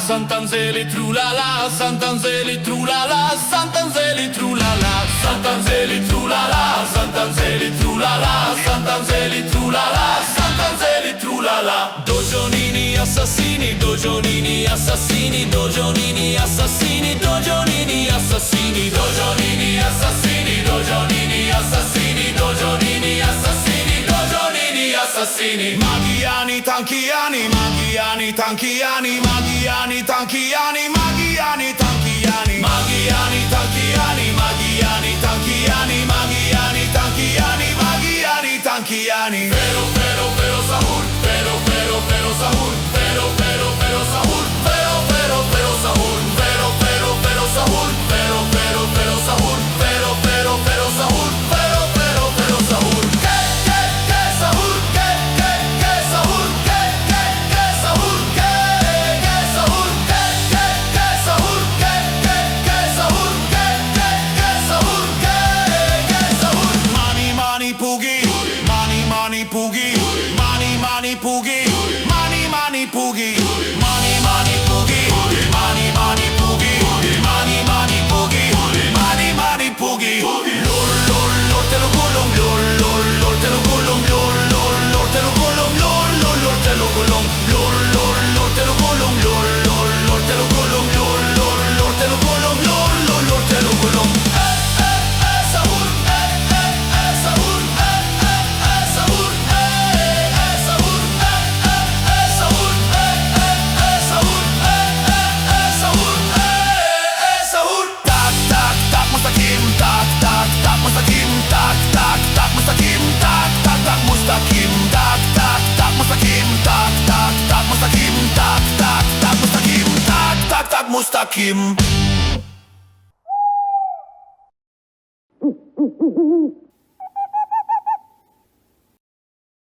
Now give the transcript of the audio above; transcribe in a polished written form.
Sant'Anzeli trulala, Sant'Anzeli trulala, Sant'Anzeli trulala, Sant'Anzeli trulala, Sant'Anzeli trulala, Sant'Anzeli trulala, Sant'Anzeli trulala. Dogionini assassini, dogionini assassini, dogionini assassini, dogionini assassini, dogionini assassini, dogionini assassini, dogionini assassini, dogionini assassini. Maghiani tanchiani, Maghiani tanchiani, Maghiani tanchiani, Maghiani tanchiani, Maghiani tanchiani, Maghiani tanchiani, Maghiani tanchiani, Maghiani tanchiani. Vero, vero, vero sahur, vero, vero, vero sahur, vero, vero, vero sahur, vero, vero, vero sahur, vero, vero, vero sahur, vero, vero, vero sahur, vero, vero, vero sahur, vero, vero, vero sahur. Che sahur, che sahur, che sahur, che sahur, che sahur, che sahur, che sahur, che sahur. Mani mani pughi, mani mani pughi, mani mani pughi, mani mani pughi, mani mani pughi, mani mani pughi, mani mani pughi, mani mani pughi. Lor lor lor te lo gulum, lor lor lor te lo gulum, lor lor lor te lo gulum, lor lor lor te lo gulum, lor lor lor te lo gulum, lor lor lor te lo gulum, lor lor lor te lo gulum, lor lor lor te lo gulum. Sahur, sahur, sahur, sahur, sahur, sahur, sahur, sahur. Tak tak tak mustaqim, tak tak tak mustaqim, tak tak tak mustaqim, tak tak tak mustaqim, tak tak tak mustaqim, tak tak tak mustaqim, tak tak tak mustaqim, tak tak tak mustaqim.